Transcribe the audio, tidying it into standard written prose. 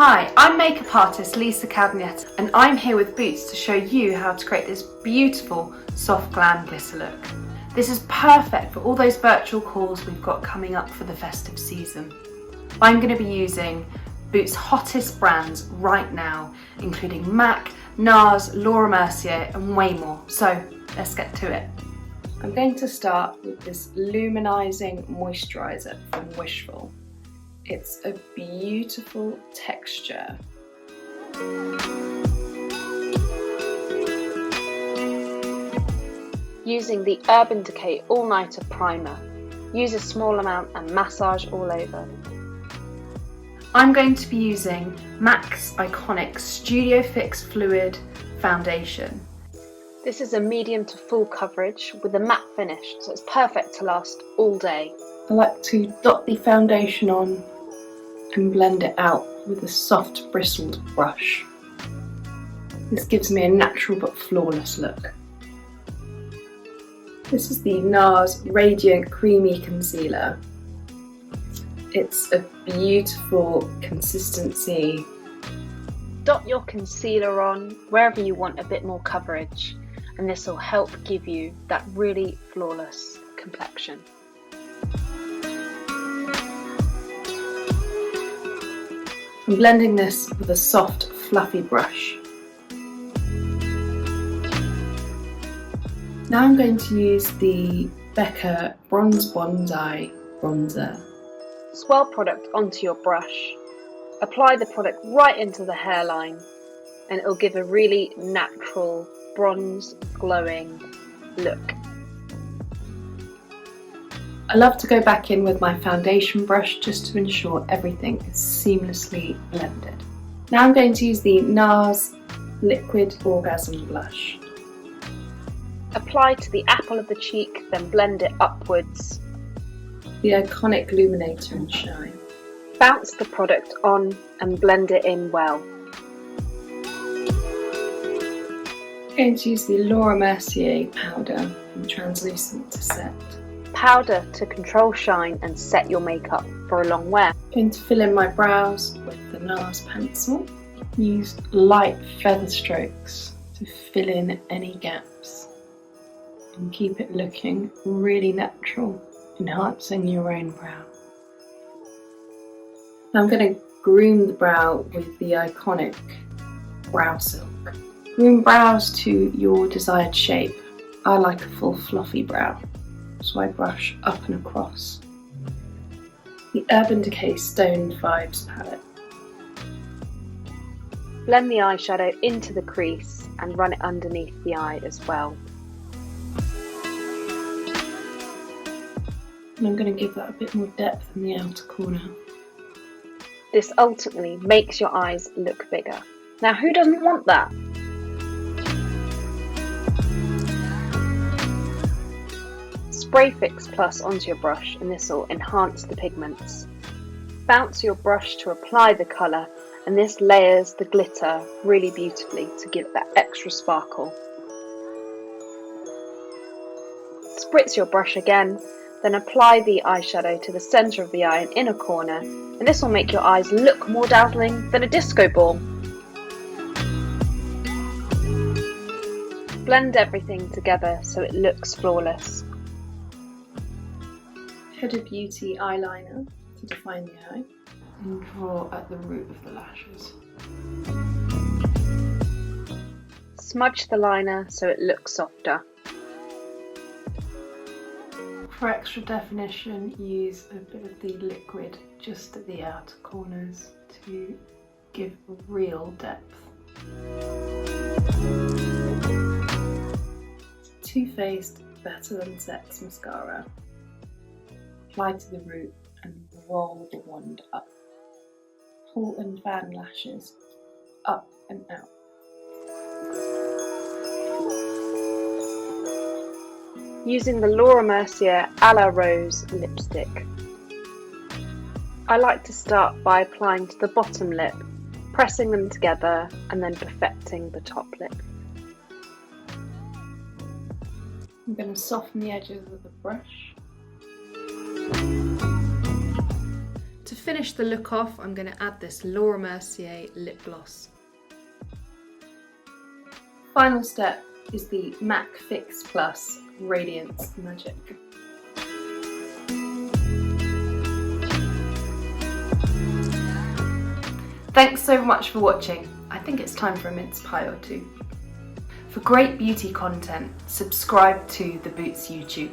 Hi, I'm makeup artist Lisa Cadniet and I'm here with Boots to show you how to create this beautiful soft glam glitter look. This is perfect for all those virtual calls we've got coming up for the festive season. I'm going to be using Boots' hottest brands right now, including MAC, NARS, Laura Mercier and way more. So let's get to it. I'm going to start with this luminizing moisturiser from Wishful. It's a beautiful texture. Using the Urban Decay All Nighter Primer, use a small amount and massage all over. I'm going to be using MAC's iconic Studio Fix Fluid Foundation. This is a medium to full coverage with a matte finish, so it's perfect to last all day. I like to dot the foundation on and blend it out with a soft bristled brush. This gives me a natural but flawless look. This is the NARS Radiant Creamy Concealer. It's a beautiful consistency. Dot your concealer on wherever you want a bit more coverage, and this will help give you that really flawless complexion. I'm blending this with a soft, fluffy brush. Now I'm going to use the Becca Bronze Bonsai Bronzer. Swirl product onto your brush. Apply the product right into the hairline and it will give a really natural bronze glowing look. I love to go back in with my foundation brush just to ensure everything is seamlessly blended. Now I'm going to use the NARS Liquid Orgasm Blush. Apply to the apple of the cheek, then blend it upwards. The iconic Luminator and Shine. Bounce the product on and blend it in well. I'm going to use the Laura Mercier powder from Translucent to Set. Powder to control shine and set your makeup for a long wear. I'm going to fill in my brows with the NARS pencil. Use light feather strokes to fill in any gaps and keep it looking really natural, enhancing your own brow. Now I'm going to groom the brow with the iconic Brow Silk. Groom brows to your desired shape. I like a full fluffy brow, so I brush up and across. The Urban Decay Stoned Vibes palette. Blend the eyeshadow into the crease and run it underneath the eye as well. And I'm going to give that a bit more depth in the outer corner. This ultimately makes your eyes look bigger. Now, who doesn't want that? Spray Fix Plus onto your brush and this will enhance the pigments. Bounce your brush to apply the colour and this layers the glitter really beautifully to give that extra sparkle. Spritz your brush again, then apply the eyeshadow to the centre of the eye and inner corner, and this will make your eyes look more dazzling than a disco ball. Blend everything together so it looks flawless. Huda Beauty eyeliner to define the eye and draw at the root of the lashes. Smudge the liner so it looks softer. For extra definition, use a bit of the liquid just at the outer corners to give real depth. Too Faced Better Than Sex mascara. Apply to the root and roll the wand up. Pull and fan lashes up and out. Using the Laura Mercier A La Rose lipstick. I like to start by applying to the bottom lip, pressing them together and then perfecting the top lip. I'm going to soften the edges with a brush. To finish the look off, I'm going to add this Laura Mercier lip gloss. Final step is the MAC Fix Plus Radiance Magic. Thanks so much for watching. I think it's time for a mince pie or two. For great beauty content, subscribe to the Boots YouTube.